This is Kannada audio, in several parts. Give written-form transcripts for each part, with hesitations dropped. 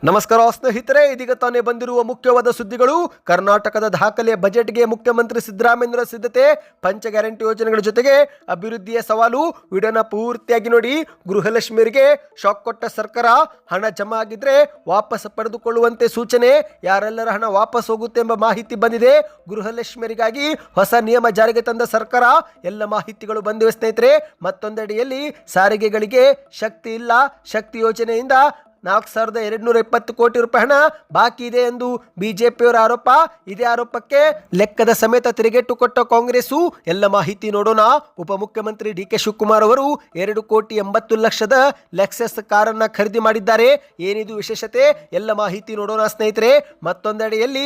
ನಮಸ್ಕಾರ ಸ್ನೇಹಿತರೆ, ಇದೀಗ ತಾನೇ ಬಂದಿರುವ ಮುಖ್ಯವಾದ ಸುದ್ದಿಗಳು. ಕರ್ನಾಟಕದ ದಾಖಲೆ ಬಜೆಟ್ಗೆ ಮುಖ್ಯಮಂತ್ರಿ ಸಿದ್ದರಾಮಯ್ಯ ಸಿದ್ಧತೆ, ಪಂಚ ಗ್ಯಾರಂಟಿ ಯೋಜನೆಗಳ ಜೊತೆಗೆ ಅಭಿವೃದ್ಧಿಯ ಸವಾಲು. ವಿಡಿಯೋನ ಪೂರ್ತಿಯಾಗಿ ನೋಡಿ. ಗೃಹಲಕ್ಷ್ಮಿಯರಿಗೆ ಶಾಕ್ ಕೊಟ್ಟ ಸರ್ಕಾರ, ಹಣ ಜಮಾ ಆಗಿದ್ರೆ ವಾಪಸ್ ಪಡೆದುಕೊಳ್ಳುವಂತೆ ಸೂಚನೆ. ಯಾರೆಲ್ಲರ ಹಣ ವಾಪಸ್ ಹೋಗುತ್ತೆ ಎಂಬ ಮಾಹಿತಿ ಬಂದಿದೆ. ಗೃಹಲಕ್ಷ್ಮಿಯರಿಗಾಗಿ ಹೊಸ ನಿಯಮ ಜಾರಿಗೆ ತಂದ ಸರ್ಕಾರ, ಎಲ್ಲ ಮಾಹಿತಿಗಳು ಬಂದಿವೆ ಸ್ನೇಹಿತರೆ. ಮತ್ತೊಂದೆಡೆಯಲ್ಲಿ ಸಾರಿಗೆಗಳಿಗೆ ಶಕ್ತಿ ಇಲ್ಲ, ಶಕ್ತಿ ಯೋಜನೆಯಿಂದ 4,220 ಕೋಟಿ ರೂಪಾಯಿ ಹಣ ಬಾಕಿ ಇದೆ ಎಂದು ಬಿಜೆಪಿಯವರ ಆರೋಪ. ಇದೇ ಆರೋಪಕ್ಕೆ ಲೆಕ್ಕದ ಸಮೇತ ತಿರುಗೇಟು ಕೊಟ್ಟ ಕಾಂಗ್ರೆಸ್ಸು. ಎಲ್ಲ ಮಾಹಿತಿ ನೋಡೋಣ. ಉಪಮುಖ್ಯಮಂತ್ರಿ ಡಿ.ಕೆ. ಶಿವಕುಮಾರ್ ಅವರು 2,80,00,000ದ ಲೆಕ್ಸಸ್ ಕಾರನ್ನ ಖರೀದಿ ಮಾಡಿದ್ದಾರೆ. ಏನಿದು ವಿಶೇಷತೆ? ಎಲ್ಲ ಮಾಹಿತಿ ನೋಡೋಣ ಸ್ನೇಹಿತರೆ. ಮತ್ತೊಂದೆಡೆಯಲ್ಲಿ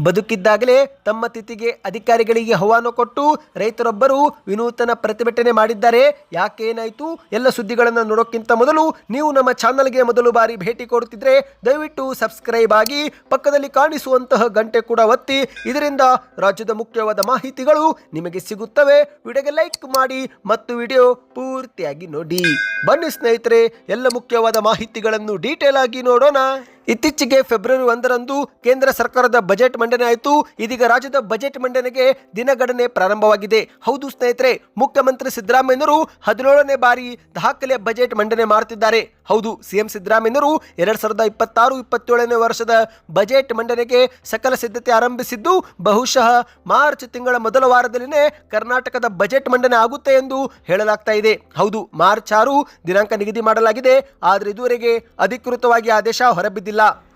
ಬದುಕಿದ್ದಾಗಲೇ ತಮ್ಮ ತಿಥಿಗೆ ಅಧಿಕಾರಿಗಳಿಗೆ ಆಹ್ವಾನ ಕೊಟ್ಟು ರೈತರೊಬ್ಬರು ವಿನೂತನ ಪ್ರತಿಭಟನೆ ಮಾಡಿದ್ದಾರೆ. ಯಾಕೆ, ಏನಾಯಿತು? ಎಲ್ಲ ಸುದ್ದಿಗಳನ್ನು ನೋಡೋಕ್ಕಿಂತ ಮೊದಲು ನೀವು ನಮ್ಮ ಚಾನಲ್ಗೆ ಮೊದಲು ಬಾರಿ ಭೇಟಿ ಕೊಡುತ್ತಿದ್ರೆ ದಯವಿಟ್ಟು ಸಬ್ಸ್ಕ್ರೈಬ್ ಆಗಿ, ಪಕ್ಕದಲ್ಲಿ ಕಾಣಿಸುವಂತಹ ಗಂಟೆ ಕೂಡ ಒತ್ತಿ. ಇದರಿಂದ ರಾಜ್ಯದ ಮುಖ್ಯವಾದ ಮಾಹಿತಿಗಳು ನಿಮಗೆ ಸಿಗುತ್ತವೆ. ವಿಡಿಯೋಗೆ ಲೈಕ್ ಮಾಡಿ ಮತ್ತು ವಿಡಿಯೋ ಪೂರ್ತಿಯಾಗಿ ನೋಡಿ. ಬನ್ನಿ ಸ್ನೇಹಿತರೆ, ಎಲ್ಲ ಮುಖ್ಯವಾದ ಮಾಹಿತಿಗಳನ್ನು ಡೀಟೇಲ್ ಆಗಿ ನೋಡೋಣ. ಇತ್ತೀಚೆಗೆ ಫೆಬ್ರವರಿ 1ರಂದು ಕೇಂದ್ರ ಸರ್ಕಾರದ ಬಜೆಟ್ ಮಂಡನೆ ಆಯಿತು. ಇದೀಗ ರಾಜ್ಯದ ಬಜೆಟ್ ಮಂಡನೆಗೆ ದಿನಗಣನೆ ಪ್ರಾರಂಭವಾಗಿದೆ. ಹೌದು ಸ್ನೇಹಿತರೆ, ಮುಖ್ಯಮಂತ್ರಿ ಸಿದ್ದರಾಮಯ್ಯನವರು 17ನೇ ಬಾರಿ ದಾಖಲೆ ಬಜೆಟ್ ಮಂಡನೆ ಮಾಡುತ್ತಿದ್ದಾರೆ. ಹೌದು, ಸಿಎಂ ಸಿದ್ದರಾಮಯ್ಯನವರು 2026-27ನೇ ವರ್ಷದ ಬಜೆಟ್ ಮಂಡನೆಗೆ ಸಕಲ ಸಿದ್ಧತೆ ಆರಂಭಿಸಿದ್ದು, ಬಹುಶಃ ಮಾರ್ಚ್ ತಿಂಗಳ ಮೊದಲ ವಾರದಲ್ಲಿನೇ ಕರ್ನಾಟಕದ ಬಜೆಟ್ ಮಂಡನೆ ಆಗುತ್ತೆ ಎಂದು ಹೇಳಲಾಗ್ತಾ ಇದೆ. ಹೌದು, ಮಾರ್ಚ್ 6 ದಿನಾಂಕ ನಿಗದಿ ಮಾಡಲಾಗಿದೆ. ಆದರೆ ಇದುವರೆಗೆ ಅಧಿಕೃತವಾಗಿ ಆದೇಶ ಹೊರಬಿದ್ದಿಲ್ಲ.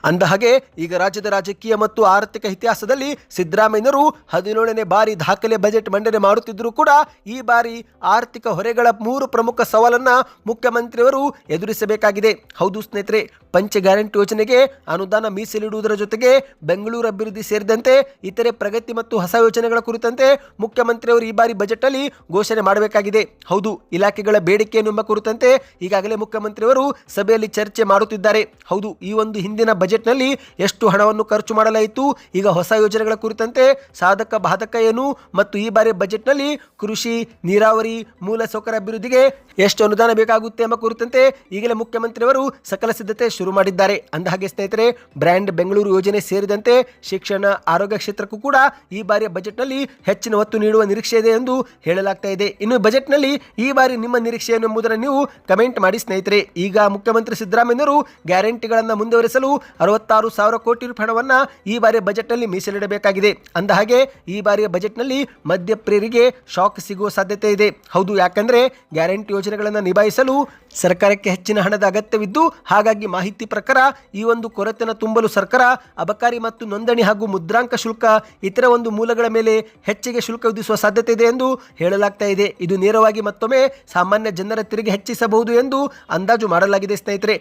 ಅಂದಹಾಗೆ ಈಗ ರಾಜ್ಯದ ರಾಜಕೀಯ ಮತ್ತು ಆರ್ಥಿಕ ಇತಿಹಾಸದಲ್ಲಿ ಸಿದ್ದರಾಮಯ್ಯನವರು 17ನೇ ಬಾರಿ ದಾಖಲೆ ಬಜೆಟ್ ಮಂಡನೆ ಮಾಡುತ್ತಿದ್ದರೂ ಕೂಡ ಈ ಬಾರಿ ಆರ್ಥಿಕ ಹೊರೆಗಳ 3 ಪ್ರಮುಖ ಸವಾಲನ್ನ ಮುಖ್ಯಮಂತ್ರಿಯವರು ಎದುರಿಸಬೇಕಾಗಿದೆ. ಹೌದು ಸ್ನೇಹಿತರೆ, ಪಂಚ ಗ್ಯಾರಂಟಿ ಯೋಜನೆಗೆ ಅನುದಾನ ಮೀಸಲಿಡುವುದರ ಜೊತೆಗೆ ಬೆಂಗಳೂರು ಅಭಿವೃದ್ಧಿ ಸೇರಿದಂತೆ ಇತರೆ ಪ್ರಗತಿ ಮತ್ತು ಹೊಸ ಯೋಜನೆಗಳ ಕುರಿತಂತೆ ಮುಖ್ಯಮಂತ್ರಿಯವರು ಈ ಬಾರಿ ಬಜೆಟ್ ಅಲ್ಲಿ ಘೋಷಣೆ ಮಾಡಬೇಕಾಗಿದೆ. ಹೌದು, ಇಲಾಖೆಗಳ ಬೇಡಿಕೆಯನ್ನು ಕುರಿತಂತೆ ಈಗಾಗಲೇ ಮುಖ್ಯಮಂತ್ರಿಯವರು ಸಭೆಯಲ್ಲಿ ಚರ್ಚೆ ಮಾಡುತ್ತಿದ್ದಾರೆ. ಹೌದು, ಈ ಒಂದು ಹಿಂದಿನ ಬಜೆಟ್ನಲ್ಲಿ ಎಷ್ಟು ಹಣವನ್ನು ಖರ್ಚು ಮಾಡಲಾಯಿತು, ಈಗ ಹೊಸ ಯೋಜನೆಗಳ ಕುರಿತಂತೆ ಸಾಧಕ ಬಾಧಕ ಏನು, ಮತ್ತು ಈ ಬಾರಿ ಬಜೆಟ್ನಲ್ಲಿ ಕೃಷಿ, ನೀರಾವರಿ, ಮೂಲಸೌಕರ್ಯ ಅಭಿವೃದ್ಧಿಗೆ ಎಷ್ಟು ಅನುದಾನ ಬೇಕಾಗುತ್ತೆ ಎಂಬ ಕುರಿತಂತೆ ಈಗಲೇ ಮುಖ್ಯಮಂತ್ರಿಯವರು ಸಕಲ ಸಿದ್ಧತೆ ಶುರು ಮಾಡಿದ್ದಾರೆ. ಅಂದಹಾಗೆ ಸ್ನೇಹಿತರೆ, ಬ್ರ್ಯಾಂಡ್ ಬೆಂಗಳೂರು ಯೋಜನೆ ಸೇರಿದಂತೆ ಶಿಕ್ಷಣ, ಆರೋಗ್ಯ ಕ್ಷೇತ್ರಕ್ಕೂ ಕೂಡ ಈ ಬಾರಿಯ ಬಜೆಟ್ನಲ್ಲಿ ಹೆಚ್ಚಿನ ಒತ್ತು ನೀಡುವ ನಿರೀಕ್ಷೆ ಇದೆ ಎಂದು ಹೇಳಲಾಗ್ತಾ ಇದೆ. ಇನ್ನು ಬಜೆಟ್ನಲ್ಲಿ ಈ ಬಾರಿ ನಿಮ್ಮ ನಿರೀಕ್ಷೆ ಏನು ಎಂಬುದನ್ನು ನೀವು ಕಮೆಂಟ್ ಮಾಡಿ ಸ್ನೇಹಿತರೆ. ಈಗ ಮುಖ್ಯಮಂತ್ರಿ ಸಿದ್ದರಾಮಯ್ಯನವರು ಗ್ಯಾರಂಟಿಗಳನ್ನು ಮುಂದುವರಿಸಲು 66,000 ಕೋಟಿ ರೂಪಾಯಿ ಹಣವನ್ನು ಈ ಬಾರಿಯ ಬಜೆಟ್ನಲ್ಲಿ ಮೀಸಲಿಡಬೇಕಾಗಿದೆ. ಅಂದಹಾಗೆ ಈ ಬಾರಿಯ ಬಜೆಟ್ನಲ್ಲಿ ಮಧ್ಯಪ್ರಿಯರಿಗೆ ಶಾಕ್ ಸಿಗುವ ಸಾಧ್ಯತೆ ಇದೆ. ಹೌದು, ಯಾಕಂದ್ರೆ ಗ್ಯಾರಂಟಿ ಯೋಜನೆಗಳನ್ನು ನಿಭಾಯಿಸಲು ಸರ್ಕಾರಕ್ಕೆ ಹೆಚ್ಚಿನ ಹಣದ ಅಗತ್ಯವಿದ್ದು, ಹಾಗಾಗಿ ಮಾಹಿತಿ ಪ್ರಕಾರ ಈ ಒಂದು ಕೊರತೆಯನ್ನು ತುಂಬಲು ಸರ್ಕಾರ ಅಬಕಾರಿ ಮತ್ತು ನೋಂದಣಿ ಹಾಗೂ ಮುದ್ರಾಂಕ ಶುಲ್ಕ ಇತರ ಒಂದು ಮೂಲಗಳ ಮೇಲೆ ಹೆಚ್ಚಿಗೆ ಶುಲ್ಕ ವಿಧಿಸುವ ಸಾಧ್ಯತೆ ಇದೆ ಎಂದು ಹೇಳಲಾಗ್ತಾ ಇದೆ. ಇದು ನೇರವಾಗಿ ಮತ್ತೊಮ್ಮೆ ಸಾಮಾನ್ಯ ಜನರ ತೆರಿಗೆ ಹೆಚ್ಚಿಸಬಹುದು ಎಂದು ಅಂದಾಜು ಮಾಡಲಾಗಿದೆ ಸ್ನೇಹಿತರೆ.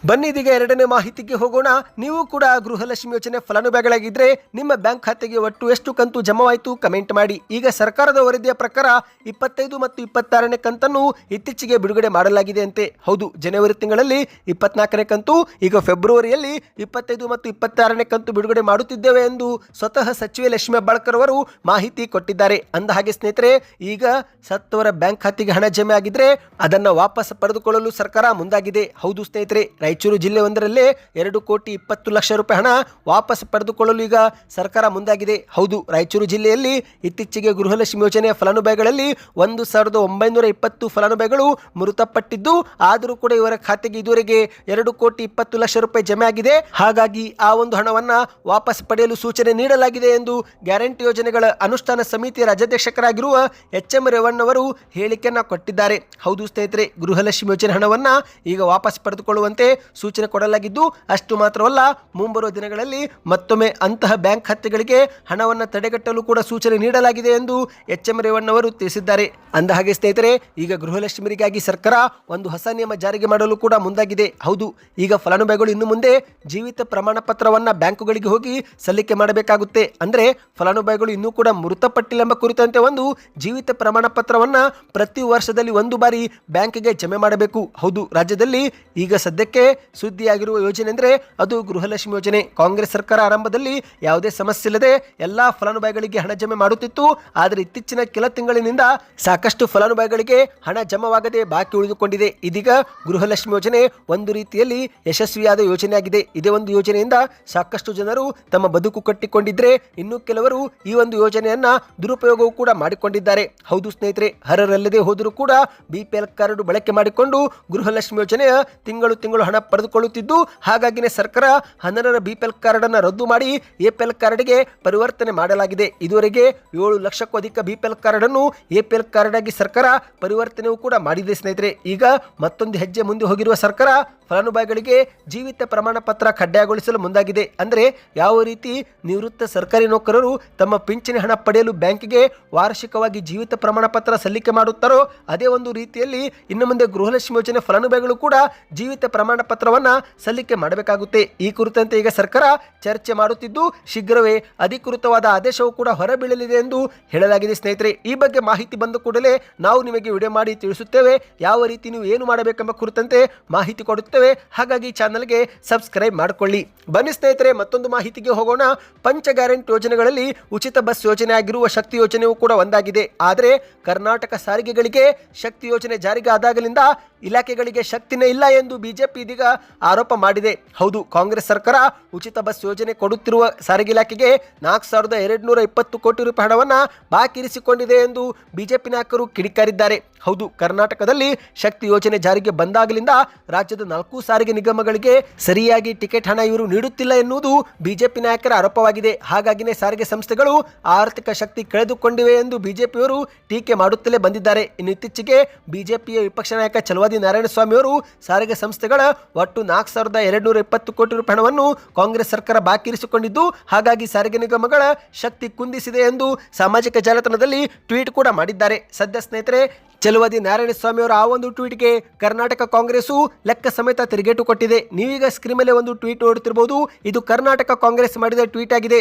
ಬನ್ನಿ ಇದೀಗ ಎರಡನೇ ಮಾಹಿತಿಗೆ ಹೋಗೋಣ. ನೀವು ಕೂಡ ಗೃಹಲಕ್ಷ್ಮಿ ಯೋಜನೆ ಫಲಾನುಭವಿಗಳಾಗಿದ್ದರೆ ನಿಮ್ಮ ಬ್ಯಾಂಕ್ ಖಾತೆಗೆ ಒಟ್ಟು ಎಷ್ಟು ಕಂತು ಜಮಾವಾಯಿತು ಕಮೆಂಟ್ ಮಾಡಿ. ಈಗ ಸರ್ಕಾರದ ವರದಿಯ ಪ್ರಕಾರ 25 ಮತ್ತು 26ನೇ ಕಂತನ್ನು ಇತ್ತೀಚೆಗೆ ಬಿಡುಗಡೆ ಮಾಡಲಾಗಿದೆ ಅಂತೆ. ಹೌದು, ಜನವರಿ ತಿಂಗಳಲ್ಲಿ 24ನೇ ಕಂತು, ಈಗ ಫೆಬ್ರವರಿಯಲ್ಲಿ 25 ಮತ್ತು 26ನೇ ಕಂತು ಬಿಡುಗಡೆ ಮಾಡುತ್ತಿದ್ದೇವೆ ಎಂದು ಸ್ವತಃ ಸಚಿವೆ ಲಕ್ಷ್ಮಿ ಹೆಬ್ಬಾಳ್ಕರ್ ಅವರು ಮಾಹಿತಿ ಕೊಟ್ಟಿದ್ದಾರೆ. ಅಂದಹಾಗೆ ಸ್ನೇಹಿತರೆ, ಈಗ ಸತ್ತವರ ಬ್ಯಾಂಕ್ ಖಾತೆಗೆ ಹಣ ಜಮೆ ಆಗಿದ್ರೆ ಅದನ್ನು ವಾಪಸ್ ಪಡೆದುಕೊಳ್ಳಲು ಸರ್ಕಾರ ಮುಂದಾಗಿದೆ. ಹೌದು ಸ್ನೇಹಿತರೆ, ರಾಯಚೂರು ಜಿಲ್ಲೆ ಒಂದರಲ್ಲೇ 2,20,00,000 ರೂಪಾಯಿ ಹಣ ವಾಪಸ್ ಪಡೆದುಕೊಳ್ಳಲು ಈಗ ಸರ್ಕಾರ ಮುಂದಾಗಿದೆ. ಹೌದು, ರಾಯಚೂರು ಜಿಲ್ಲೆಯಲ್ಲಿ ಇತ್ತೀಚೆಗೆ ಗೃಹಲಕ್ಷ್ಮಿ ಯೋಜನೆಯ ಫಲಾನುಭವಿಗಳಲ್ಲಿ 1,920 ಫಲಾನುಭವಿಗಳು ಮೃತಪಟ್ಟಿದ್ದು, ಆದರೂ ಕೂಡ ಇವರ ಖಾತೆಗೆ ಇದುವರೆಗೆ 2,20,00,000 ರೂಪಾಯಿ ಜಮೆ ಆಗಿದೆ. ಹಾಗಾಗಿ ಆ ಒಂದು ಹಣವನ್ನ ವಾಪಸ್ ಪಡೆಯಲು ಸೂಚನೆ ನೀಡಲಾಗಿದೆ ಎಂದು ಗ್ಯಾರಂಟಿ ಯೋಜನೆಗಳ ಅನುಷ್ಠಾನ ಸಮಿತಿಯ ರಾಜ್ಯಾಧ್ಯಕ್ಷರಾಗಿರುವ ಎಚ್.ಎಂ. ರೇವಣ್ಣ ಅವರು ಹೇಳಿಕೆಯನ್ನ ಕೊಟ್ಟಿದ್ದಾರೆ. ಹೌದು ಸ್ನೇಹಿತರೆ, ಗೃಹಲಕ್ಷ್ಮಿ ಯೋಜನೆ ಹಣವನ್ನ ಈಗ ವಾಪಸ್ ಪಡೆದುಕೊಳ್ಳುವಂತೆ ಸೂಚನೆ ಕೊಡಲಾಗಿದ್ದು, ಅಷ್ಟು ಮಾತ್ರವಲ್ಲ, ಮುಂಬರುವ ದಿನಗಳಲ್ಲಿ ಮತ್ತೊಮ್ಮೆ ಅಂತಹ ಬ್ಯಾಂಕ್ ಖಾತೆಗಳಿಗೆ ಹಣವನ್ನು ತಡೆಗಟ್ಟಲು ಕೂಡ ಸೂಚನೆ ನೀಡಲಾಗಿದೆ ಎಂದು ಎಚ್.ಎಂ. ರೇವಣ್ಣ ಅವರು ತಿಳಿಸಿದ್ದಾರೆ. ಅಂದಹಾಗೆ ಸ್ನೇಹಿತರೆ, ಈಗ ಗೃಹಲಕ್ಷ್ಮಿಯರಿಗಾಗಿ ಸರ್ಕಾರ ಒಂದು ಹೊಸ ನಿಯಮ ಜಾರಿಗೆ ಮಾಡಲು ಕೂಡ ಮುಂದಾಗಿದೆ. ಹೌದು, ಈಗ ಫಲಾನುಭವಿಗಳು ಇನ್ನು ಮುಂದೆ ಜೀವಿತ ಪ್ರಮಾಣ ಪತ್ರವನ್ನ ಬ್ಯಾಂಕುಗಳಿಗೆ ಹೋಗಿ ಸಲ್ಲಿಕೆ ಮಾಡಬೇಕಾಗುತ್ತೆ. ಅಂದ್ರೆ ಫಲಾನುಭವಿಗಳು ಇನ್ನೂ ಕೂಡ ಮೃತಪಟ್ಟಿಲ್ಲ ಎಂಬ ಕುರಿತಂತೆ ಒಂದು ಜೀವಿತ ಪ್ರಮಾಣ ಪತ್ರವನ್ನ ಪ್ರತಿ ವರ್ಷದಲ್ಲಿ ಒಂದು ಬಾರಿ ಬ್ಯಾಂಕಿಗೆ ಜಮೆ ಮಾಡಬೇಕು. ಹೌದು, ರಾಜ್ಯದಲ್ಲಿ ಈಗ ಸದ್ಯಕ್ಕೆ ಸುದ್ದಿಯಾಗಿರುವ ಯೋಜನೆ ಅಂದರೆ ಅದು ಗೃಹಲಕ್ಷ್ಮಿ ಯೋಜನೆ. ಕಾಂಗ್ರೆಸ್ ಸರ್ಕಾರ ಆರಂಭದಲ್ಲಿ ಯಾವುದೇ ಸಮಸ್ಯೆ ಇಲ್ಲದೆ ಎಲ್ಲಾ ಫಲಾನುಭವಿಗಳಿಗೆ ಹಣ ಜಮೆ ಮಾಡುತ್ತಿತ್ತು. ಆದರೆ ಇತ್ತೀಚಿನ ಕೆಲ ತಿಂಗಳಿನಿಂದ ಸಾಕಷ್ಟು ಫಲಾನುಭವಿಗಳಿಗೆ ಹಣ ಜಮವಾಗದೆ ಬಾಕಿ ಉಳಿದುಕೊಂಡಿದೆ. ಇದೀಗ ಗೃಹಲಕ್ಷ್ಮಿ ಯೋಜನೆ ಒಂದು ರೀತಿಯಲ್ಲಿ ಯಶಸ್ವಿಯಾದ ಯೋಜನೆಯಾಗಿದೆ. ಇದೇ ಒಂದು ಯೋಜನೆಯಿಂದ ಸಾಕಷ್ಟು ಜನರು ತಮ್ಮ ಬದುಕು ಕಟ್ಟಿಕೊಂಡಿದ್ರೆ, ಇನ್ನು ಕೆಲವರು ಈ ಒಂದು ಯೋಜನೆಯನ್ನ ದುರುಪಯೋಗವೂ ಕೂಡ ಮಾಡಿಕೊಂಡಿದ್ದಾರೆ. ಹೌದು ಸ್ನೇಹಿತರೆ, ಅರ್ಹರಲ್ಲದೆ ಹೋದರೂ ಕೂಡ ಬಿಪಿಎಲ್ ಕಾರ್ಡ್ ಬಳಕೆ ಮಾಡಿಕೊಂಡು ಗೃಹಲಕ್ಷ್ಮಿ ಯೋಜನೆಯ ತಿಂಗಳು ಹಣ ಪಡೆದುಕೊಳ್ಳುತ್ತಿದ್ದು, ಹಾಗಾಗಿನೇ ಸರ್ಕಾರ ಅನರ್ಹರ ಬಿಪಿಎಲ್ ಕಾರ್ಡ್ ಅನ್ನು ರದ್ದು ಮಾಡಿ ಎಪಿಎಲ್ ಕಾರ್ಡ್ಗೆ ಪರಿವರ್ತನೆ ಮಾಡಲಾಗಿದೆ. ಇದುವರೆಗೆ 7 ಲಕ್ಷಕ್ಕೂ ಅಧಿಕ ಬಿಪಿಎಲ್ ಕಾರ್ಡ್ ಅನ್ನು ಎಪಿಎಲ್ ಕಾರ್ಡ್ ಆಗಿ ಸರ್ಕಾರ ಪರಿವರ್ತನೆಯೂ ಕೂಡ ಮಾಡಿದೆ ಸ್ನೇಹಿತರೆ. ಈಗ ಮತ್ತೊಂದು ಹೆಜ್ಜೆ ಮುಂದೆ ಹೋಗಿರುವ ಸರ್ಕಾರ ಫಲಾನುಭವಿಗಳಿಗೆ ಜೀವಿತ ಪ್ರಮಾಣ ಪತ್ರ ಕಡ್ಡಾಯಗೊಳಿಸಲು ಮುಂದಾಗಿದೆ. ಅಂದರೆ ಯಾವ ರೀತಿ ನಿವೃತ್ತ ಸರ್ಕಾರಿ ನೌಕರರು ತಮ್ಮ ಪಿಂಚಣಿ ಹಣ ಪಡೆಯಲು ಬ್ಯಾಂಕಿಗೆ ವಾರ್ಷಿಕವಾಗಿ ಜೀವಿತ ಪ್ರಮಾಣ ಪತ್ರ ಸಲ್ಲಿಕೆ ಮಾಡುತ್ತಾರೋ, ಅದೇ ಒಂದು ರೀತಿಯಲ್ಲಿ ಇನ್ನು ಮುಂದೆ ಗೃಹಲಕ್ಷ್ಮಿ ಯೋಜನೆ ಫಲಾನುಭವಿಗಳು ಕೂಡ ಜೀವಿತ ಪ್ರಮಾಣ ಪತ್ರವನ್ನು ಸಲ್ಲಿಕೆ ಮಾಡಬೇಕಾಗುತ್ತೆ. ಈ ಕುರಿತಂತೆ ಈಗ ಸರ್ಕಾರ ಚರ್ಚೆ ಮಾಡುತ್ತಿದ್ದು, ಶೀಘ್ರವೇ ಅಧಿಕೃತವಾದ ಆದೇಶವು ಕೂಡ ಹೊರಬೀಳಲಿದೆ ಎಂದು ಹೇಳಲಾಗಿದೆ ಸ್ನೇಹಿತರೆ. ಈ ಬಗ್ಗೆ ಮಾಹಿತಿ ಬಂದ ಕೂಡಲೇ ನಾವು ನಿಮಗೆ ವಿಡಿಯೋ ಮಾಡಿ ತಿಳಿಸುತ್ತೇವೆ. ಯಾವ ರೀತಿ ನೀವು ಏನು ಮಾಡಬೇಕೆಂಬ ಕುರಿತಂತೆ ಮಾಹಿತಿ ಕೊಡುತ್ತೇವೆ. ಹಾಗಾಗಿ ಚಾನಲ್ಗೆ ಸಬ್ಸ್ಕ್ರೈಬ್ ಮಾಡಿಕೊಳ್ಳಿ. ಬನ್ನಿ ಸ್ನೇಹಿತರೆ, ಮತ್ತೊಂದು ಮಾಹಿತಿಗೆ ಹೋಗೋಣ. ಪಂಚ ಗ್ಯಾರಂಟಿ ಯೋಜನೆಗಳಲ್ಲಿ ಉಚಿತ ಬಸ್ ಯೋಜನೆ ಆಗಿರುವ ಶಕ್ತಿ ಯೋಜನೆಯೂ ಕೂಡ ಒಂದಾಗಿದೆ. ಆದರೆ ಕರ್ನಾಟಕ ಸಾರಿಗೆಗಳಿಗೆ ಶಕ್ತಿ ಯೋಜನೆ ಜಾರಿಗೆ ಆದಾಗಲಿಂದ ಇಲಾಖೆಗಳಿಗೆ ಶಕ್ತಿನೇ ಇಲ್ಲ ಎಂದು ಬಿಜೆಪಿ ಇದೀಗ ಆರೋಪ ಮಾಡಿದೆ. ಹೌದು, ಕಾಂಗ್ರೆಸ್ ಸರ್ಕಾರ ಉಚಿತ ಬಸ್ ಯೋಜನೆ ಕೊಡುತ್ತಿರುವ ಸಾರಿಗೆ ಇಲಾಖೆಗೆ 4,220 ಕೋಟಿ ರೂಪಾಯಿ ಹಣವನ್ನು ಬಾಕಿ ಇರಿಸಿಕೊಂಡಿದೆ ಎಂದು ಬಿಜೆಪಿ ನಾಯಕರು ಕಿಡಿಕಾರಿದ್ದಾರೆ. ಹೌದು, ಕರ್ನಾಟಕದಲ್ಲಿ ಶಕ್ತಿ ಯೋಜನೆ ಜಾರಿಗೆ ಬಂದಾಗಲಿಂದ ರಾಜ್ಯದ 4 ಸಾರಿಗೆ ನಿಗಮಗಳಿಗೆ ಸರಿಯಾಗಿ ಟಿಕೆಟ್ ಹಣ ಇವರು ನೀಡುತ್ತಿಲ್ಲ ಎನ್ನುವುದು ಬಿಜೆಪಿ ನಾಯಕರ ಆರೋಪವಾಗಿದೆ. ಹಾಗಾಗಿನೇ ಸಾರಿಗೆ ಸಂಸ್ಥೆಗಳು ಆರ್ಥಿಕ ಶಕ್ತಿ ಕಳೆದುಕೊಂಡಿವೆ ಎಂದು ಬಿಜೆಪಿಯವರು ಟೀಕೆ ಮಾಡುತ್ತಲೇ ಬಂದಿದ್ದಾರೆ. ಇನ್ನು ಇತ್ತೀಚೆಗೆ ಬಿಜೆಪಿಯ ವಿಪಕ್ಷ ನಾಯಕ ಚಲವಾದಿ ನಾರಾಯಣಸ್ವಾಮಿ ಅವರು ಸಾರಿಗೆ ಸಂಸ್ಥೆಗಳ ಒಟ್ಟು 4,220 ಕೋಟಿ ರೂಪಾಯಿ ಹಣವನ್ನು ಕಾಂಗ್ರೆಸ್ ಸರ್ಕಾರ ಬಾಕಿ ಇರಿಸಿಕೊಂಡಿದ್ದು, ಹಾಗಾಗಿ ಸಾರಿಗೆ ನಿಗಮಗಳ ಶಕ್ತಿ ಕುಂದಿಸಿದೆ ಎಂದು ಸಾಮಾಜಿಕ ಜಾಲತಾಣದಲ್ಲಿ ಟ್ವೀಟ್ ಕೂಡ ಮಾಡಿದ್ದಾರೆ. ಸದ್ಯ ಸ್ನೇಹಿತರೆ, ಚಲವಾದಿ ನಾರಾಯಣಸ್ವಾಮಿ ಅವರ ಆ ಒಂದು ಟ್ವೀಟ್ಗೆ ಕರ್ನಾಟಕ ಕಾಂಗ್ರೆಸ್ಸು ಲೆಕ್ಕ ಸಮೇತ ತಿರುಗೇಟು ಕೊಟ್ಟಿದೆ. ನೀವೀಗ ಸ್ಕ್ರೀನ್ ಮೇಲೆ ಒಂದು ಟ್ವೀಟ್ ನೋಡುತ್ತಿರಬಹುದು. ಇದು ಕರ್ನಾಟಕ ಕಾಂಗ್ರೆಸ್ ಮಾಡಿದ ಟ್ವೀಟ್ ಆಗಿದೆ.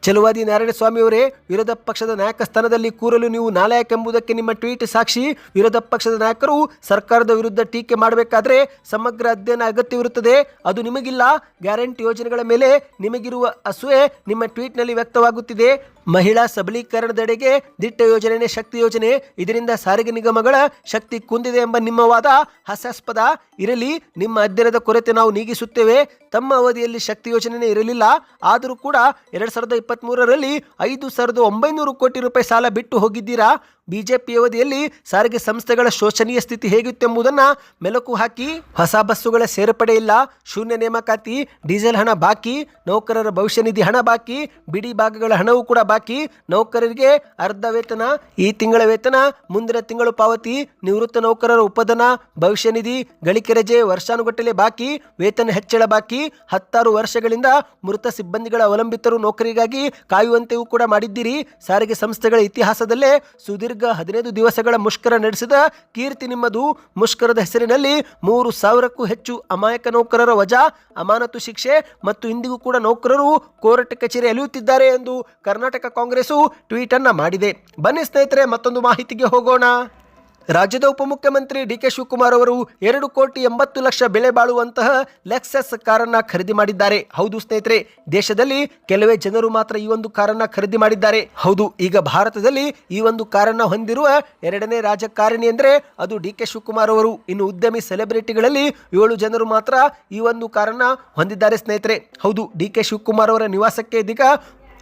ಚಲವಾದಿ ನಾರಾಯಣಸ್ವಾಮಿ ಅವರೇ, ವಿರೋಧ ಪಕ್ಷದ ನಾಯಕ ಸ್ಥಾನದಲ್ಲಿ ಕೂರಲು ನೀವು ನಾಲಾಯಕ ಎಂಬುದಕ್ಕೆ ನಿಮ್ಮ ಟ್ವೀಟ್ ಸಾಕ್ಷಿ. ವಿರೋಧ ಪಕ್ಷದ ನಾಯಕರು ಸರ್ಕಾರದ ವಿರುದ್ಧ ಟೀಕೆ ಮಾಡಬೇಕಾದ್ರೆ ಸಮಗ್ರ ಅಧ್ಯಯನ ಅಗತ್ಯವಿರುತ್ತದೆ. ಅದು ನಿಮಗಿಲ್ಲ. ಗ್ಯಾರಂಟಿ ಯೋಜನೆಗಳ ಮೇಲೆ ನಿಮಗಿರುವ ಅಸೂಯೆ ನಿಮ್ಮ ಟ್ವೀಟ್ನಲ್ಲಿ ವ್ಯಕ್ತವಾಗುತ್ತಿದೆ. ಮಹಿಳಾ ಸಬಲೀಕರಣದೆಡೆಗೆ ದಿಟ್ಟ ಯೋಜನೆ ಶಕ್ತಿ ಯೋಜನೆ. ಇದರಿಂದ ಸಾರಿಗೆ ನಿಗಮಗಳ ಶಕ್ತಿ ಕುಂದಿದೆ ಎಂಬ ನಿಮ್ಮ ವಾದ ಹಾಸ್ಯಾಸ್ಪದ. ಇರಲಿ, ನಿಮ್ಮ ಅಧ್ಯಯನದ ಕೊರತೆ ನಾವು ನೀಗಿಸುತ್ತೇವೆ. ತಮ್ಮ ಅವಧಿಯಲ್ಲಿ ಶಕ್ತಿ ಯೋಜನೆ ಇರಲಿಲ್ಲ. ಆದರೂ ಕೂಡ 2023ರಲ್ಲಿ 5,900 ಕೋಟಿ ರೂಪಾಯಿ ಸಾಲ ಬಿಟ್ಟು ಹೋಗಿದ್ದೀರಾ. ಬಿಜೆಪಿ ಅವಧಿಯಲ್ಲಿ ಸಾರಿಗೆ ಸಂಸ್ಥೆಗಳ ಶೋಚನೀಯ ಸ್ಥಿತಿ ಹೇಗಿತ್ತೆಂಬುದನ್ನು ಮೆಲುಕು ಹಾಕಿ, ಹೊಸ ಬಸ್ಸುಗಳ ಸೇರ್ಪಡೆ ಇಲ್ಲ, ಶೂನ್ಯ ನೇಮಕಾತಿ, ಡೀಸೆಲ್ ಹಣ ಬಾಕಿ, ನೌಕರರ ಭವಿಷ್ಯ ನಿಧಿ ಹಣ ಬಾಕಿ, ಬಿಡಿ ಭಾಗಗಳ ಹಣವೂ ಕೂಡ ಬಾಕಿ, ನೌಕರರಿಗೆ ಅರ್ಧ ವೇತನ, ಈ ತಿಂಗಳ ವೇತನ ಮುಂದಿನ ತಿಂಗಳು ಪಾವತಿ, ನಿವೃತ್ತ ನೌಕರರ ಉಪಧನ, ಭವಿಷ್ಯ ನಿಧಿ, ಗಳಿಕೆ ರಜೆ ವರ್ಷಾನುಗಟ್ಟಲೆ ಬಾಕಿ, ವೇತನ ಹೆಚ್ಚಳ ಬಾಕಿ, 16 ವರ್ಷಗಳಿಂದ ಮೃತ ಸಿಬ್ಬಂದಿಗಳ ಅವಲಂಬಿತರು ನೌಕರಿಗಾಗಿ ಕಾಯುವಂತೆಯೂ ಕೂಡ ಮಾಡಿದ್ದೀರಿ. ಸಾರಿಗೆ ಸಂಸ್ಥೆಗಳ ಇತಿಹಾಸದಲ್ಲೇ ಸುದೀರ್ಘ 15 ದಿವಸಗಳ ಮುಷ್ಕರ ನಡೆಸಿದ ಕೀರ್ತಿ ನಿಮ್ಮದು. ಮುಷ್ಕರದ ಹೆಸರಿನಲ್ಲಿ 3,000ಕ್ಕೂ ಹೆಚ್ಚು ಅಮಾಯಕ ನೌಕರರ ವಜಾ, ಅಮಾನತು ಶಿಕ್ಷೆ ಮತ್ತು ಇಂದಿಗೂ ಕೂಡ ನೌಕರರು ಕೋರ್ಟ್ ಕಚೇರಿ ಅಲೆಯುತ್ತಿದ್ದಾರೆ ಎಂದು ಕರ್ನಾಟಕ ಕಾಂಗ್ರೆಸ್ಸು ಟ್ವೀಟ್ ಅನ್ನ ಮಾಡಿದೆ. ಬನ್ನಿ ಸ್ನೇಹಿತರೆ, ಮತ್ತೊಂದು ಮಾಹಿತಿಗೆ ಹೋಗೋಣ. ರಾಜ್ಯದ ಉಪಮುಖ್ಯಮಂತ್ರಿ ಡಿ.ಕೆ. ಶಿವಕುಮಾರ್ ಅವರು 2,80,00,000 ಬೆಲೆ ಬಾಳುವಂತಹ ಲೆಕ್ಸಸ್ ಕಾರನ್ನ ಖರೀದಿ ಮಾಡಿದ್ದಾರೆ. ಹೌದು ಸ್ನೇಹಿತರೆ, ದೇಶದಲ್ಲಿ ಕೆಲವೇ ಜನರು ಮಾತ್ರ ಈ ಒಂದು ಕಾರನ್ನ ಖರೀದಿ ಮಾಡಿದ್ದಾರೆ. ಹೌದು, ಈಗ ಭಾರತದಲ್ಲಿ ಈ ಒಂದು ಕಾರನ್ನ ಹೊಂದಿರುವ 2ನೇ ರಾಜಕಾರಣಿ ಅಂದರೆ ಅದು ಡಿ.ಕೆ. ಶಿವಕುಮಾರ್ ಅವರು. ಇನ್ನು ಉದ್ಯಮಿ ಸೆಲೆಬ್ರಿಟಿಗಳಲ್ಲಿ 7 ಜನರು ಮಾತ್ರ ಈ ಒಂದು ಕಾರನ್ನ ಹೊಂದಿದ್ದಾರೆ ಸ್ನೇಹಿತರೆ. ಹೌದು, ಡಿ.ಕೆ. ಶಿವಕುಮಾರ್ ಅವರ ನಿವಾಸಕ್ಕೆ ಇದೀಗ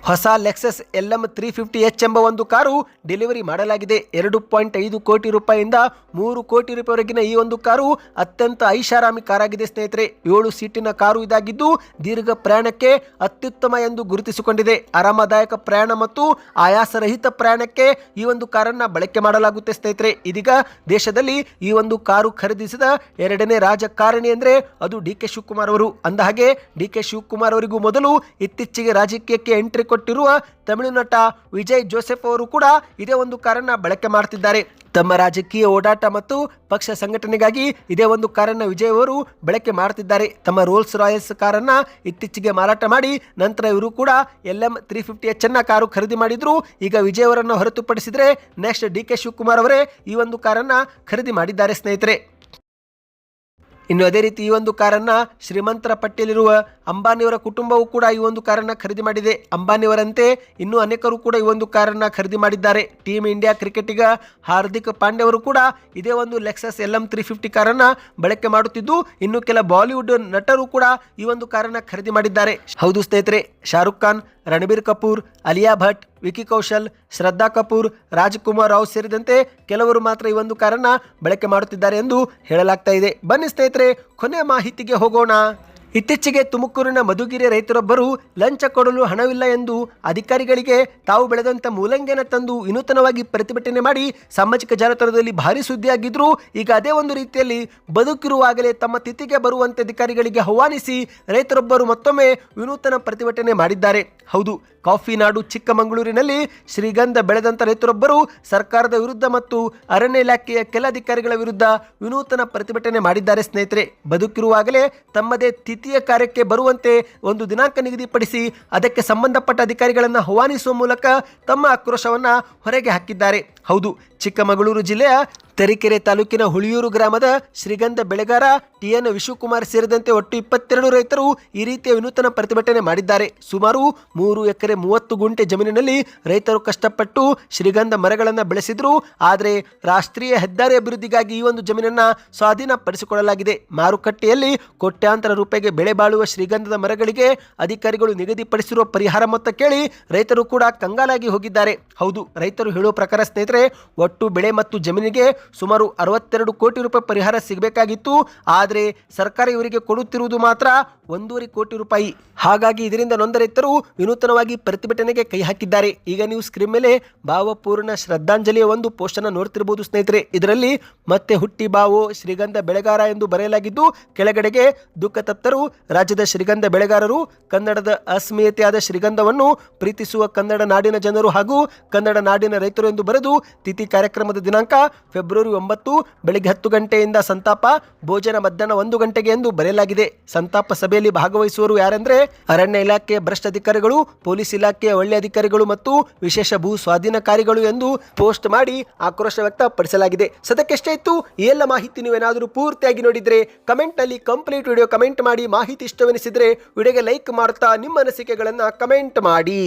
ಹೊಸ ಲೆಕ್ಸಸ್ LM350H ಎಂಬ ಒಂದು ಕಾರು ಡೆಲಿವರಿ ಮಾಡಲಾಗಿದೆ. 2.5 ಕೋಟಿ ರೂಪಾಯಿಯಿಂದ 3 ಕೋಟಿ ರೂಪಾಯಿವರೆಗಿನ ಈ ಒಂದು ಕಾರು ಅತ್ಯಂತ ಐಷಾರಾಮಿ ಕಾರಾಗಿದೆ ಸ್ನೇಹಿತರೆ. 7 ಸೀಟಿನ ಕಾರು ಇದಾಗಿದ್ದು ದೀರ್ಘ ಪ್ರಯಾಣಕ್ಕೆ ಅತ್ಯುತ್ತಮ ಎಂದು ಗುರುತಿಸಿಕೊಂಡಿದೆ. ಆರಾಮದಾಯಕ ಪ್ರಯಾಣ ಮತ್ತು ಆಯಾಸರಹಿತ ಪ್ರಯಾಣಕ್ಕೆ ಈ ಒಂದು ಕಾರನ್ನ ಬಳಕೆ ಮಾಡಲಾಗುತ್ತೆ ಸ್ನೇಹಿತರೆ. ಇದೀಗ ದೇಶದಲ್ಲಿ ಈ ಒಂದು ಕಾರು ಖರೀದಿಸಿದ 2ನೇ ರಾಜಕಾರಣಿ ಅಂದರೆ ಅದು ಡಿ.ಕೆ. ಶಿವಕುಮಾರ್ ಅವರು. ಅಂದಹಾಗೆ ಡಿ.ಕೆ. ಶಿವಕುಮಾರ್ ಅವರಿಗೂ ಮೊದಲು ಇತ್ತೀಚೆಗೆ ರಾಜಕೀಯಕ್ಕೆ ಎಂಟ್ರಿ ಕೊಟ್ಟಿರುವ ತಮಿಳು ನಟ ವಿಜಯ್ ಜೋಸೆಫ್ ಅವರು ಕೂಡ ಇದೇ ಒಂದು ಕಾರನ್ನ ಬಳಕೆ ಮಾಡ್ತಿದ್ದಾರೆ. ತಮ್ಮ ರಾಜಕೀಯ ಓಡಾಟ ಮತ್ತು ಪಕ್ಷ ಸಂಘಟನೆಗಾಗಿ ಇದೇ ಒಂದು ಕಾರನ್ನ ವಿಜಯ್ ಅವರು ಬಳಕೆ ಮಾಡ್ತಿದ್ದಾರೆ. ತಮ್ಮ ರೋಲ್ಸ್ ರಾಯಲ್ಸ್ ಕಾರನ್ನ ಇತ್ತೀಚೆಗೆ ಮಾರಾಟ ಮಾಡಿ ನಂತರ ಇವರು ಕೂಡ LM350H ಅನ್ನ ಕಾರು ಖರೀದಿ ಮಾಡಿದ್ರು. ಈಗ ವಿಜಯ್ ಅವರನ್ನು ಹೊರತುಪಡಿಸಿದ್ರೆ ನೆಕ್ಸ್ಟ್ ಡಿ.ಕೆ. ಶಿವಕುಮಾರ್ ಅವರೇ ಈ ಒಂದು ಕಾರನ್ನ ಖರೀದಿ ಮಾಡಿದ್ದಾರೆ ಸ್ನೇಹಿತರೆ. ಇನ್ನು ಅದೇ ರೀತಿ ಈ ಒಂದು ಕಾರನ್ನ ಶ್ರೀಮಂತರ ಪಟ್ಟಿಯಲ್ಲಿರುವ ಅಂಬಾನಿಯವರ ಕುಟುಂಬವು ಕೂಡ ಈ ಒಂದು ಕಾರನ್ನ ಖರೀದಿ ಮಾಡಿದೆ. ಅಂಬಾನಿಯವರಂತೆ ಇನ್ನೂ ಅನೇಕರು ಕೂಡ ಈ ಒಂದು ಕಾರನ್ನ ಖರೀದಿ ಮಾಡಿದ್ದಾರೆ. ಟೀಮ್ ಇಂಡಿಯಾ ಕ್ರಿಕೆಟಿಗ ಹಾರ್ದಿಕ್ ಪಾಂಡ್ಯ ಅವರು ಕೂಡ ಇದೇ ಒಂದು ಲೆಕ್ಸಸ್ LM350 ಕಾರನ್ನ ಬಳಕೆ ಮಾಡುತ್ತಿದ್ದು, ಇನ್ನು ಕೆಲ ಬಾಲಿವುಡ್ ನಟರು ಕೂಡ ಈ ಒಂದು ಕಾರನ್ನ ಖರೀದಿ ಮಾಡಿದ್ದಾರೆ. ಹೌದು ಸ್ನೇಹಿತರೆ, ಶಾರುಖ್ ಖಾನ್, ರಣಬೀರ್ ಕಪೂರ್, ಅಲಿಯಾ ಭಟ್, ವಿಕಿ ಕೌಶಲ್, ಶ್ರದ್ಧಾ ಕಪೂರ್, ರಾಜ್ಕುಮಾರ್ ರಾವ್ ಸೇರಿದಂತೆ ಕೆಲವರು ಮಾತ್ರ ಈ ಒಂದು ಕಾರನ್ನ ಬಳಕೆ ಮಾಡುತ್ತಿದ್ದಾರೆ ಎಂದು ಹೇಳಲಾಗ್ತಾ ಇದೆ. ಬನ್ನಿ ಸ್ನೇಹಿತರೆ, ಕೊನೆಯ ಮಾಹಿತಿಗೆ ಹೋಗೋಣ. ಇತ್ತೀಚೆಗೆ ತುಮಕೂರಿನ ಮಧುಗಿರಿ ರೈತರೊಬ್ಬರು ಲಂಚ ಕೊಡಲು ಹಣವಿಲ್ಲ ಎಂದು ಅಧಿಕಾರಿಗಳಿಗೆ ತಾವು ಬೆಳೆದಂತ ಮೂಲಂಗಿಯನ್ನು ತಂದು ವಿನೂತನವಾಗಿ ಪ್ರತಿಭಟನೆ ಮಾಡಿ ಸಾಮಾಜಿಕ ಜಾಲತಾಣದಲ್ಲಿ ಭಾರಿ ಸುದ್ದಿಯಾಗಿದ್ರು. ಈಗ ಅದೇ ಒಂದು ರೀತಿಯಲ್ಲಿ ಬದುಕಿರುವಾಗಲೇ ತಮ್ಮ ತಿಥಿಗೆ ಬರುವಂತೆ ಅಧಿಕಾರಿಗಳಿಗೆ ಆಹ್ವಾನಿಸಿ ರೈತರೊಬ್ಬರು ಮತ್ತೊಮ್ಮೆ ವಿನೂತನ ಪ್ರತಿಭಟನೆ ಮಾಡಿದ್ದಾರೆ. ಹೌದು, ಕಾಫಿ ನಾಡು ಚಿಕ್ಕಮಗಳೂರಿನಲ್ಲಿ ಶ್ರೀಗಂಧ ಬೆಳೆದಂತ ರೈತರೊಬ್ಬರು ಸರ್ಕಾರದ ವಿರುದ್ಧ ಮತ್ತು ಅರಣ್ಯ ಇಲಾಖೆಯ ಕೆಲ ಅಧಿಕಾರಿಗಳ ವಿರುದ್ಧ ವಿನೂತನ ಪ್ರತಿಭಟನೆ ಮಾಡಿದ್ದಾರೆ. ಸ್ನೇಹಿತರೆ, ಬದುಕಿರುವಾಗಲೇ ತಮ್ಮದೇ ತಿಥಿಯ ಕಾರ್ಯಕ್ಕೆ ಬರುವಂತೆ ಒಂದು ದಿನಾಂಕ ನಿಗದಿಪಡಿಸಿ ಅದಕ್ಕೆ ಸಂಬಂಧಪಟ್ಟ ಅಧಿಕಾರಿಗಳನ್ನು ಆಹ್ವಾನಿಸುವ ಮೂಲಕ ತಮ್ಮ ಆಕ್ರೋಶವನ್ನ ಹೊರಗೆ ಹಾಕಿದ್ದಾರೆ. ಹೌದು, ಚಿಕ್ಕಮಗಳೂರು ಜಿಲ್ಲೆಯ ತರೀಕೆರೆ ತಾಲೂಕಿನ ಹುಳಿಯೂರು ಗ್ರಾಮದ ಶ್ರೀಗಂಧ ಬೆಳೆಗಾರ TN ವಿಶ್ವಕುಮಾರ್ ಸೇರಿದಂತೆ ಒಟ್ಟು 22 ರೈತರು ಈ ರೀತಿಯ ವಿನೂತನ ಪ್ರತಿಭಟನೆ ಮಾಡಿದ್ದಾರೆ. ಸುಮಾರು 3 ಎಕರೆ 30 ಗುಂಟೆ ಜಮೀನಿನಲ್ಲಿ ರೈತರು ಕಷ್ಟಪಟ್ಟು ಶ್ರೀಗಂಧ ಮರಗಳನ್ನು ಬೆಳೆಸಿದ್ರು. ಆದರೆ ರಾಷ್ಟ್ರೀಯ ಹೆದ್ದಾರಿ ಅಭಿವೃದ್ಧಿಗಾಗಿ ಈ ಒಂದು ಜಮೀನನ್ನ ಸ್ವಾಧೀನಪಡಿಸಿಕೊಳ್ಳಲಾಗಿದೆ. ಮಾರುಕಟ್ಟೆಯಲ್ಲಿ ಕೋಟ್ಯಾಂತರ ರೂಪಾಯಿಗೆ ಬೆಲೆ ಬಾಳುವ ಶ್ರೀಗಂಧದ ಮರಗಳಿಗೆ ಅಧಿಕಾರಿಗಳು ನಿಗದಿಪಡಿಸಿರುವ ಪರಿಹಾರ ಮೊತ್ತ ಕೇಳಿ ರೈತರು ಕೂಡ ಕಂಗಾಲಾಗಿ ಹೋಗಿದ್ದಾರೆ. ಹೌದು, ರೈತರು ಹೇಳುವ ಪ್ರಕಾರ ಸ್ನೇಹಿತರೆ, ಒಟ್ಟು ಬೆಳೆ ಮತ್ತು ಜಮೀನಿಗೆ ಸುಮಾರು 62 ಕೋಟಿ ರೂಪಾಯಿ ಪರಿಹಾರ ಸಿಗಬೇಕಾಗಿತ್ತು. ಆದರೆ ಸರ್ಕಾರ ಇವರಿಗೆ ಕೊಡುತ್ತಿರುವುದು ಮಾತ್ರ 1.5 ಕೋಟಿ ರೂಪಾಯಿ. ಹಾಗಾಗಿ ಇದರಿಂದ ನೊಂದ ರೈತರು ವಿನೂತನವಾಗಿ ಪ್ರತಿಭಟನೆಗೆ ಕೈ ಹಾಕಿದ್ದಾರೆ. ಈಗ ನೀವು ಸ್ಕ್ರೀನ್ ಮೇಲೆ ಭಾವಪೂರ್ಣ ಶ್ರದ್ಧಾಂಜಲಿಯ ಒಂದು ಪೋಸ್ಟ್ ಅನ್ನು ನೋಡ್ತಿರಬಹುದು ಸ್ನೇಹಿತರೆ. ಇದರಲ್ಲಿ ಮತ್ತೆ ಹುಟ್ಟಿ ಬಾವೋ ಶ್ರೀಗಂಧ ಬೆಳೆಗಾರ ಎಂದು ಬರೆಯಲಾಗಿದ್ದು, ಕೆಳಗಡೆಗೆ ದುಃಖ ತಪ್ತರು ರಾಜ್ಯದ ಶ್ರೀಗಂಧ ಬೆಳೆಗಾರರು, ಕನ್ನಡದ ಅಸ್ಮಿತೆಯಾದ ಶ್ರೀಗಂಧವನ್ನು ಪ್ರೀತಿಸುವ ಕನ್ನಡ ನಾಡಿನ ಜನರು ಹಾಗೂ ಕನ್ನಡ ನಾಡಿನ ರೈತರು ಎಂದು ಬರೆದು ತಿಥಿ ಕಾರ್ಯಕ್ರಮದ ದಿನಾಂಕ ಫೆಬ್ರವರಿ 9 ಬೆಳಿಗ್ಗೆ 10 ಗಂಟೆಯಿಂದ ಸಂತಾಪ ಭೋಜನ ಮಧ್ಯಾಹ್ನ 1 ಗಂಟೆಗೆ ಎಂದು ಬರೆಯಲಾಗಿದೆ. ಸಂತಾಪ ಸಭೆಯಲ್ಲಿ ಭಾಗವಹಿಸುವವರು ಯಾರೆಂದ್ರೆ ಅರಣ್ಯ ಇಲಾಖೆಯ ಭ್ರಷ್ಟ ಅಧಿಕಾರಿಗಳು, ಪೊಲೀಸ್ ಇಲಾಖೆಯ ಒಳ್ಳೆ ಅಧಿಕಾರಿಗಳು ಮತ್ತು ವಿಶೇಷ ಭೂ ಸ್ವಾಧೀನಕಾರಿಗಳು ಎಂದು ಪೋಸ್ಟ್ ಮಾಡಿ ಆಕ್ರೋಶ ವ್ಯಕ್ತಪಡಿಸಲಾಗಿದೆ. ಸದ್ಯಕ್ಕೆಷ್ಟೇ ಇತ್ತು ಈ ಎಲ್ಲ ಮಾಹಿತಿ. ನೀವೇನಾದರೂ ಪೂರ್ತಿಯಾಗಿ ನೋಡಿದ್ರೆ ಕಮೆಂಟ್ ನಲ್ಲಿ ಕಂಪ್ಲೀಟ್ ವಿಡಿಯೋ ಕಮೆಂಟ್ ಮಾಡಿ. ಮಾಹಿತಿ ಇಷ್ಟವೆನಿಸಿದ್ರೆ ವಿಡಿಯೋಗೆ ಲೈಕ್ ಮಾಡ್ತಾ ನಿಮ್ಮ ಅನಿಸಿಕೆಗಳನ್ನ ಕಮೆಂಟ್ ಮಾಡಿ.